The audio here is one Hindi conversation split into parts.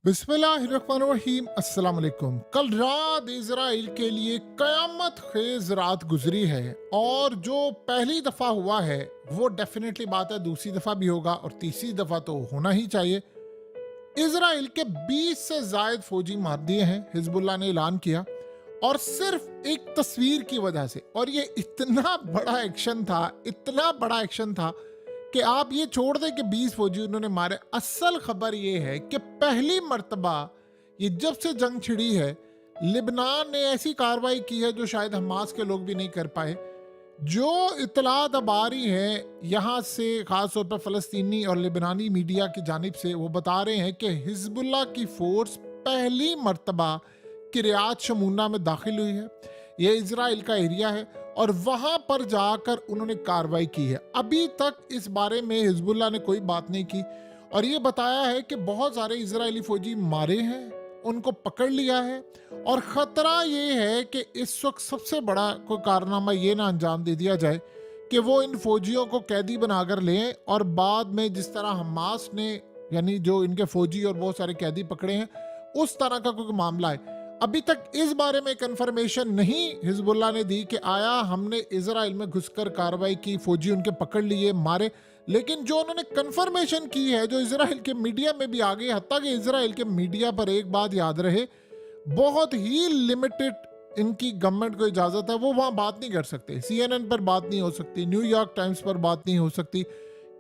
बिस्मिल्लाहिर्रहमानिर्रहीम अस्सलाम वालेकुम। कल रात इजराइल के लिए कयामत खेज रात गुजरी है और जो पहली दफा हुआ है वो डेफिनेटली बात है, दूसरी दफा भी होगा और तीसरी दफा तो होना ही चाहिए। इजराइल के 20 से जायद फौजी मार दिए हैं, हिजबुल्लाह ने ऐलान किया, और सिर्फ एक तस्वीर की वजह से। और ये इतना बड़ा एक्शन था, इतना बड़ा एक्शन था कि आप ये छोड़ दें कि 20 फौजी उन्होंने मारे। असल खबर ये है कि पहली मर्तबा ये जब से जंग छिड़ी है, लिबनान ने ऐसी कार्रवाई की है जो शायद हमास के लोग भी नहीं कर पाए। जो इतलात अब आ रही है यहाँ से, खास तौर पर फ़लस्तीनी और लिबनानी मीडिया की जानिब से, वो बता रहे हैं कि हिजबुल्लाह की फोर्स पहली मर्तबा किरियात शमूना में दाखिल हुई है। ये इजराइल का एरिया है और वहां पर जाकर उन्होंने कार्रवाई की है। अभी तक इस बारे में हिजबुल्लाह ने कोई बात नहीं की और ये बताया है कि बहुत सारे इजरायली फौजी मारे हैं, उनको पकड़ लिया है। और ख़तरा ये है कि इस वक्त सबसे बड़ा कोई कारनामा ये ना अंजाम दे दिया जाए कि वो इन फौजियों को कैदी बनाकर लें और बाद में जिस तरह हमास ने, यानी जो इनके फौजी और बहुत सारे कैदी पकड़े हैं, उस तरह का कोई मामला है। अभी तक इस बारे में कंफर्मेशन नहीं हिजबुल्लाह ने दी कि आया हमने इजराइल में घुसकर कार्रवाई की, फौजी उनके पकड़ लिए, मारे। लेकिन जो उन्होंने कंफर्मेशन की है, जो इजराइल के मीडिया में भी आ गई, हत्ता कि इजराइल के मीडिया पर एक बात याद रहे, बहुत ही लिमिटेड इनकी गवर्नमेंट को इजाजत है, वो वहां बात नहीं कर सकते। CNN पर बात नहीं हो सकती, न्यूयॉर्क टाइम्स पर बात नहीं हो सकती,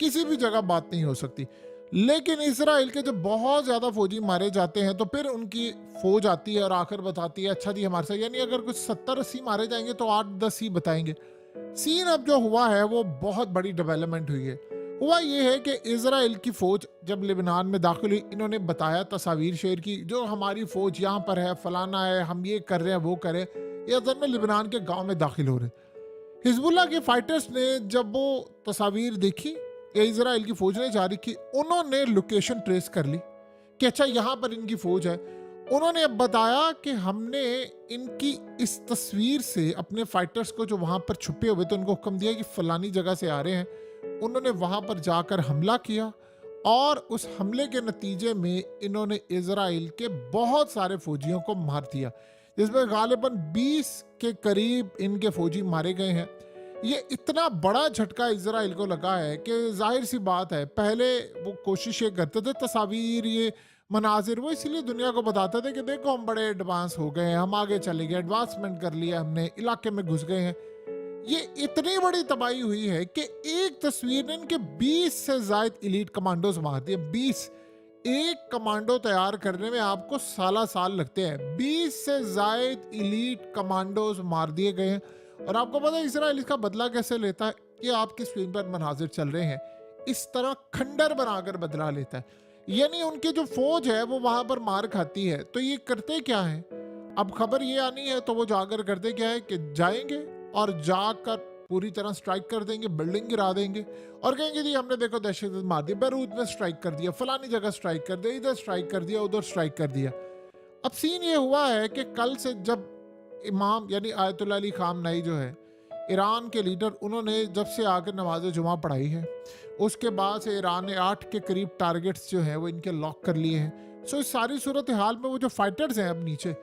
किसी भी जगह बात नहीं हो सकती। लेकिन इसराइल के जब बहुत ज्यादा फौजी मारे जाते हैं तो फिर उनकी फौज आती है और आकर बताती है अच्छा जी हमारे साथ, यानी अगर कुछ 70-80 मारे जाएंगे तो 8-10 ही बताएंगे। सीन अब जो हुआ है वो बहुत बड़ी डेवलपमेंट हुई है। हुआ ये है कि इजराइल की फौज जब लिबनान में दाखिल हुई, इन्होंने बताया, तस्वीर शेयर की, जो हमारी फौज यहाँ पर है, फलाना है, हम ये कर रहे हैं, वो करें। ये असल में लिबनान के गांव में दाखिल हो रहे। हिजबुल्लाह के फाइटर्स ने जब वो तस्वीर देखी या इजराइल की फौज ने जारी की, उन्होंने लोकेशन ट्रेस कर ली कि अच्छा यहाँ पर इनकी फौज है। उन्होंने अब बताया कि हमने इनकी इस तस्वीर से अपने फाइटर्स को जो वहां पर छुपे हुए थे उनको हुक्म दिया कि फलानी जगह से आ रहे हैं। उन्होंने वहां पर जाकर हमला किया और उस हमले के नतीजे में इन्होंने इजराइल के बहुत सारे फौजियों को मार दिया, जिसमें गालिबन 20 के करीब इनके फौजी मारे गए हैं। ये इतना बड़ा झटका इजराइल को लगा है कि जाहिर सी बात है, पहले वो कोशिश ये करते थे, तस्वीर, ये मनाजिर वो इसलिए दुनिया को बताते थे कि देखो हम बड़े एडवांस हो गए हैं, हम आगे चले गए, एडवांसमेंट कर लिया हमने, इलाके में घुस गए हैं। ये इतनी बड़ी तबाही हुई है कि एक तस्वीर ने इनके 20 से जायद इलीट कमांडोज मार दिए। 20, एक कमांडो तैयार करने में आपको साला साल लगते हैं। 20 से जायद इलीट कमांडोज मार दिए गए हैं। और आपको पता है इसराइल इसका बदला कैसे लेता है? ये आपकी स्क्रीन पर मनाजिर चल रहे हैं, इस तरह खंडर बनाकर बदला लेता है। यानी उनकी जो फौज है वो वहां पर मार खाती है, तो ये करते क्या है? अब खबर ये आनी है तो वो जाकर करते क्या है कि जाएंगे और जाकर पूरी तरह स्ट्राइक कर देंगे, बिल्डिंग गिरा देंगे और कहेंगे जी हमने देखो दहशतगर्द मार दिया, बैरूत में स्ट्राइक कर दिया, फलानी जगह स्ट्राइक कर दिया, इधर स्ट्राइक कर दिया, उधर स्ट्राइक कर दिया। अब सीन ये हुआ है कि कल से जब इमाम यानी आयतुल्लाह अली खामनाई जो है ईरान के लीडर, उन्होंने जब से आकर नमाज जुमा पढ़ाई है, उसके बाद से ईरान ने 8 के करीब टारगेट्स जो हैं वो इनके लॉक कर लिए हैं। सो इस सारी सूरत हाल में वो जो फाइटर्स हैं अब नीचे,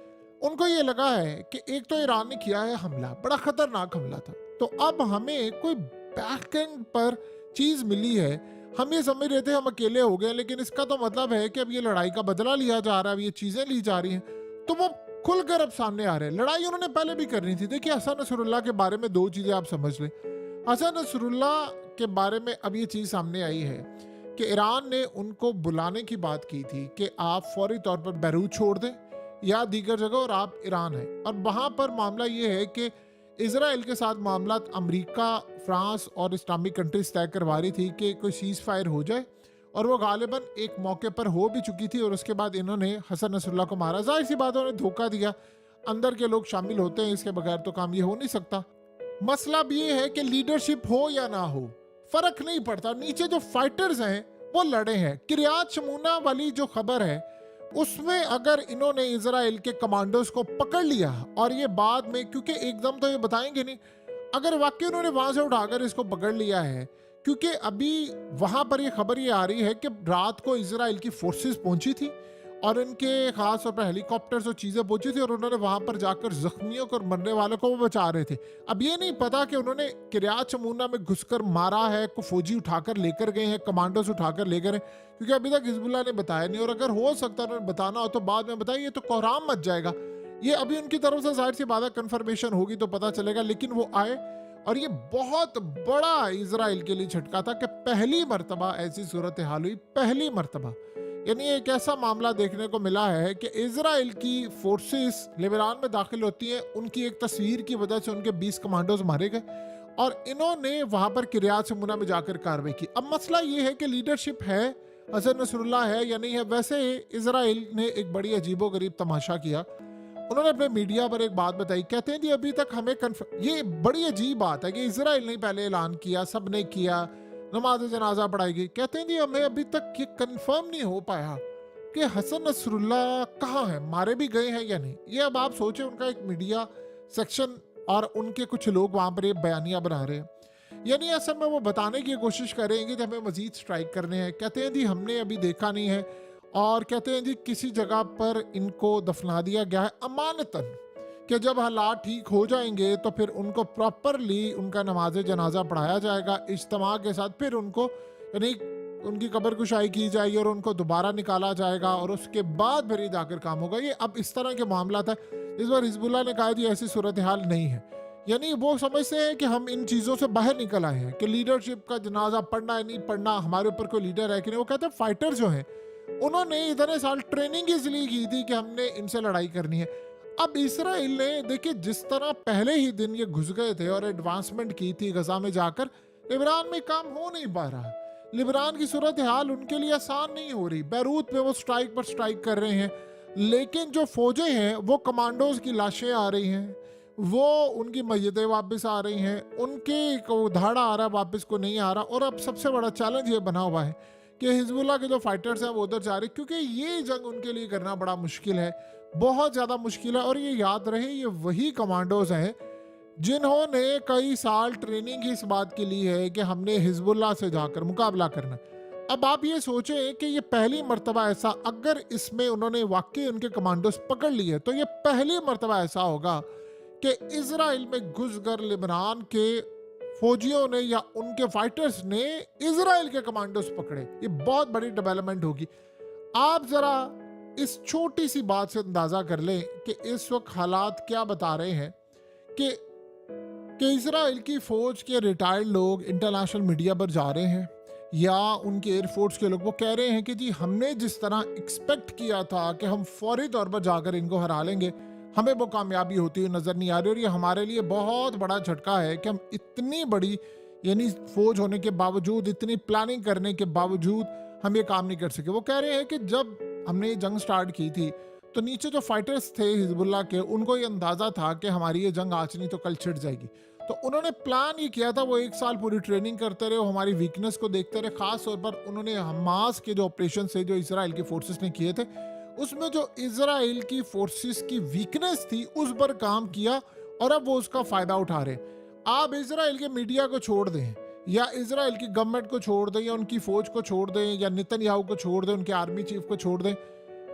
उनको ये लगा है कि एक तो ईरान ने किया है हमला, बड़ा खतरनाक हमला था, तो अब हमें कोई बैक एंड पर चीज मिली है। हम ये समझ रहे थे हम अकेले हो गए, लेकिन इसका तो मतलब है कि अब ये लड़ाई का बदला लिया जा रहा है, अब ये चीजें ली जा रही हैं, तो वो खुलकर अब सामने आ रहे हैं। लड़ाई उन्होंने पहले भी करनी थी। देखिए हसन नसरुल्लाह के बारे में दो चीजें आप समझ लें। हसन नसरुल्लाह के बारे में अब ये चीज सामने आई है कि ईरान ने उनको बुलाने की बात की थी कि आप फौरी तौर पर बैरूत छोड़ दें या दीगर जगह और आप ईरान हैं। और वहां पर मामला ये है कि इसराइल के साथ मामला अमेरिका, फ्रांस और इस्लामिक कंट्रीज तय करवा रही थी कि कोई सीज फायर हो जाए, और वो गालिबन एक मौके पर हो भी चुकी थी और उसके बाद इन्होंने हसन नसरुल्लाह को मारा। जाहिर सी बात, उन्होंने धोखा दिया। अंदर के लोग शामिल होते हैं, इसके बगैर तो काम ये हो नहीं सकता। मसला भी ये है कि लीडरशिप हो या ना हो फर्क नहीं पड़ता, नीचे जो फाइटर्स हैं वो लड़े हैं। किरियात शमूना वाली जो खबर है उसमें अगर इन्होंने इजराइल के कमांडोज को पकड़ लिया और ये बाद में, क्योंकि एकदम तो ये बताएंगे नहीं, अगर वाकई उन्होंने वहां से उठाकर इसको पकड़ लिया है, क्योंकि अभी वहां पर ये खबर ये आ रही है कि रात को इजराइल की फोर्सेस पहुंची थी और इनके खास तौर पर हेलीकॉप्टर्स और चीजें पहुंची थी और उन्होंने वहां पर जाकर जख्मियों को और मरने वालों को वो बचा रहे थे। अब ये नहीं पता कि उन्होंने किरियात शमूना में घुसकर मारा है, को फौजी उठाकर लेकर गए हैं, कमांडोज उठाकर लेकर हैं, क्योंकि अभी तक हिजबुल्लाह ने बताया नहीं। और अगर हो सकता है उन्होंने बताना हो तो बाद में बताइए, तो कोहराम मच जाएगा। ये अभी उनकी तरफ से जाहिर सी बात है कंफर्मेशन होगी तो पता चलेगा, लेकिन वो आए। और ये बहुत बड़ा इजराइल के लिए झटका था कि पहली मर्तबा ऐसी सूरत हाल हुई, पहली मर्तबा। यानी एक ऐसा मामला देखने को मिला है कि इजराइल की फोर्सेस लेबनान में दाखिल होती हैं, उनकी एक तस्वीर की वजह से उनके 20 कमांडोज मारे गए और इन्होंने वहां पर किरियात शमूना में जाकर कार्रवाई की। अब मसला ये है कि लीडरशिप है, हसन नसरुल्लाह है या नहीं है। वैसे इजराइल ने एक बड़ी अजीबोगरीब तमाशा किया। उन्होंने अपने मीडिया पर एक बात बताई, कहते हैं जी अभी तक हमें ये बड़ी अजीब बात है कि इजराइल ने पहले ऐलान किया, सब ने किया, नमाज जनाजा पढ़ाई गई। कहते हैं जी हमें अभी तक ये कंफर्म नहीं हो पाया कि हसन नसरुल्लाह कहाँ है, मारे भी गए हैं या नहीं। ये अब आप सोचें, उनका एक मीडिया सेक्शन और उनके कुछ लोग वहां पर ये बयानियां बना रहे हैं। यानी असल में वो बताने की कोशिश करेंगे कि हमें मजीद स्ट्राइक करने हैं। कहते हैं जी हमने अभी देखा नहीं है, और कहते हैं जी किसी जगह पर इनको दफना दिया गया है अमानतन, कि जब हालात ठीक हो जाएंगे तो फिर उनको प्रॉपरली उनका नमाज जनाजा पढ़ाया जाएगा इज्तिमा के साथ, फिर उनको यानी उनकी कब्र कुशाई की जाएगी और उनको दोबारा निकाला जाएगा और उसके बाद फिर ये जाकर काम होगा। ये अब इस तरह के मामला था। इस बार हिजबुल्लाह ने कहा जी ऐसी सूरत हाल नहीं है। यानी वो समझते हैं कि हम इन चीज़ों से बाहर निकल आए हैं कि लीडरशिप का जनाजा पढ़ना है नहीं पढ़ना, हमारे ऊपर कोई लीडर है कि नहीं। वो कहते हैं फाइटर जो हैं उन्होंने इतने साल ट्रेनिंग इसलिए की थी कि हमने इनसे लड़ाई करनी है। अब इसराइल ने देखिए जिस तरह पहले ही दिन ये घुस गए थे और एडवांसमेंट की थी गजा में जाकर, लिबनान में काम हो नहीं पा रहा। लिबनान की सूरत हाल उनके लिए आसान नहीं हो रही। बैरूत में वो स्ट्राइक पर स्ट्राइक कर रहे हैं, लेकिन जो फौजें हैं वो कमांडोज की लाशें आ रही हैं, वो उनकी मैयतें वापस आ रही हैं, उनके को धाड़ा आ रहा है वापस को नहीं आ रहा। और अब सबसे बड़ा चैलेंज ये बना हुआ है कि हिजबुल्लाह के जो फाइटर्स हैं वो उधर जा रहे हैं, क्योंकि ये जंग उनके लिए करना बड़ा मुश्किल है, बहुत ज़्यादा मुश्किल है। और ये याद रहे ये वही कमांडोज हैं जिन्होंने कई साल ट्रेनिंग ही इस बात के लिए है कि हमने हिजबुल्लाह से जाकर मुकाबला करना। अब आप ये सोचें कि ये पहली मर्तबा ऐसा, अगर इसमें उन्होंने वाकई उनके कमांडोज पकड़ लिए तो ये पहली मर्तबा ऐसा होगा कि इजराइल में घुसकर लिबनान के फौजियों ने या उनके फाइटर्स ने इजराइल के कमांडोज पकड़े। ये बहुत बड़ी डेवलपमेंट होगी। आप जरा इस छोटी सी बात से अंदाजा कर लें कि इस वक्त हालात क्या बता रहे हैं कि इजराइल की फौज के रिटायर्ड लोग इंटरनेशनल मीडिया पर जा रहे हैं या उनके एयरफोर्स के लोग, वो कह रहे हैं कि जी हमने जिस तरह एक्सपेक्ट किया था कि हम फौरी तौर पर जाकर इनको हरा लेंगे, हमें वो कामयाबी होती हुई नजर नहीं आ रही। और ये हमारे लिए बहुत बड़ा झटका है कि हम इतनी बड़ी यानी फौज होने के बावजूद, इतनी प्लानिंग करने के बावजूद हम ये काम नहीं कर सके। वो कह रहे हैं कि जब हमने ये जंग स्टार्ट की थी तो नीचे जो फाइटर्स थे हिजबुल्लाह के, उनको ये अंदाजा था कि हमारी ये जंग आज नहीं तो कल छिड़ जाएगी। तो उन्होंने प्लान ये किया था, वो एक साल पूरी ट्रेनिंग करते रहे, हमारी वीकनेस को देखते रहे। खास तौर पर उन्होंने हमास के जो ऑपरेशन थे जो इसराइल की फोर्सेस ने किए थे, उसमें जो इजराइल की फोर्सेस की वीकनेस थी उस पर काम किया और अब वो उसका फायदा उठा रहे। आप इजराइल के मीडिया को छोड़ दें या इजराइल की गवर्नमेंट को छोड़ दें या उनकी फौज को छोड़ दें या नेतन्याहू को छोड़ दें, उनके आर्मी चीफ को छोड़ दें,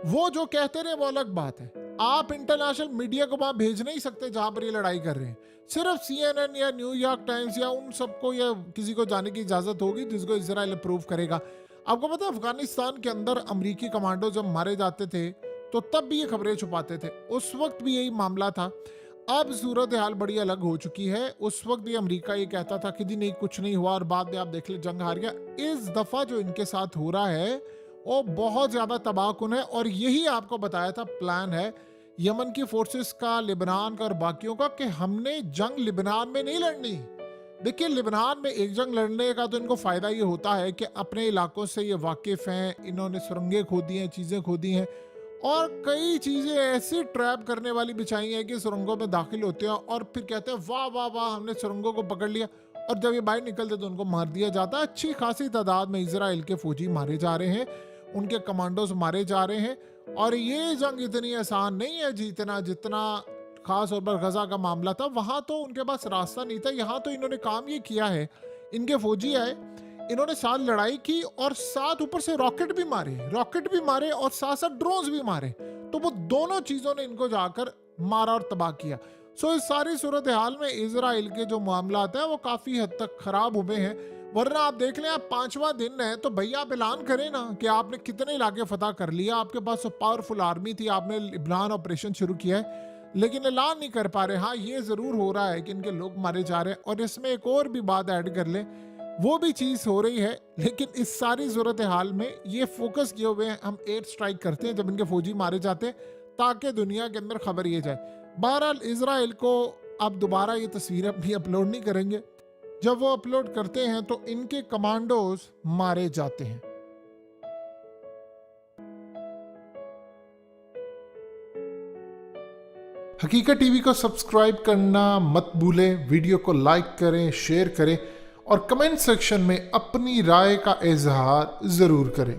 वो जो कहते रहे वो अलग बात है। आप इंटरनेशनल मीडिया को वहां भेज नहीं सकते जहां पर ये लड़ाई कर रहे हैं। सिर्फ CNN या न्यूयॉर्क टाइम्स या उन सबको या किसी को जाने की इजाजत होगी जिसको इजराइल अप्रूव करेगा। आपको पता है अफगानिस्तान के अंदर अमेरिकी कमांडो जब मारे जाते थे तो तब भी ये खबरें छुपाते थे, उस वक्त भी यही मामला था। अब सूरत हाल बड़ी अलग हो चुकी है। उस वक्त भी अमेरिका ये कहता था कि जी नहीं कुछ नहीं हुआ और बाद में आप देख ले जंग हार गया। इस दफा जो इनके साथ हो रहा है वो बहुत ज्यादा तबाहकुन है और यही आपको बताया था प्लान है यमन की फोर्सेस का, लिबनान का और बाकियों का कि हमने जंग लिबनान में नहीं लड़नी। देखिए लिबनान में एक जंग लड़ने का तो इनको फायदा ये होता है कि अपने इलाकों से ये वाकिफ हैं, इन्होंने सुरंगें खोदी हैं, चीजें खोदी हैं और कई चीजें ऐसी ट्रैप करने वाली बिछाई हैं कि सुरंगों में दाखिल होते हैं और फिर कहते हैं वाह वाह वाह हमने सुरंगों को पकड़ लिया, और जब ये बाहर निकलते तो उनको मार दिया जाता है। अच्छी खासी तादाद में इजराइल के फौजी मारे जा रहे हैं, उनके कमांडोज मारे जा रहे हैं। और ये जंग इतनी आसान नहीं है जीतना जितना खास तौर पर गजा का मामला था। वहां तो उनके पास रास्ता नहीं था, यहाँ तो इन्होंने काम ये किया है, इनके फौजी आए, इन्होंने साथ लड़ाई की और साथ ऊपर से रॉकेट भी मारे और साथ साथ ड्रोन्स भी मारे। तो वो दोनों चीजों ने इनको जाकर मारा और तबाह किया। सो इस सारी सूरत हाल में इजराइल के जो मामलात हैं वो काफी हद तक खराब हुए हैं। वरना आप देख लें, आप 5वां दिन है तो भैया आप ऐलान करें ना कि आपने कितने इलाके फतह कर लिया, आपके पास तो पावरफुल आर्मी थी, आपने लिबनान ऑपरेशन शुरू किया है, लेकिन ऐलान नहीं कर पा रहे। हाँ, ये जरूर हो रहा है कि इनके लोग मारे जा रहे हैं। और इसमें एक और भी बात ऐड कर लें, वो भी चीज हो रही है, लेकिन इस सारी सूरत हाल में ये फोकस किए हुए हैं हम एयर स्ट्राइक करते हैं जब इनके फौजी मारे जाते हैं, ताकि दुनिया के अंदर खबर ये जाए। बहरहाल इजराइल को अब दोबारा ये तस्वीरें अपनी अपलोड नहीं करेंगे। जब वो अपलोड करते हैं तो इनके कमांडोज मारे जाते हैं। हकीकत टीवी को सब्सक्राइब करना मत भूलें, वीडियो को लाइक करें, शेयर करें और कमेंट सेक्शन में अपनी राय का इजहार जरूर करें।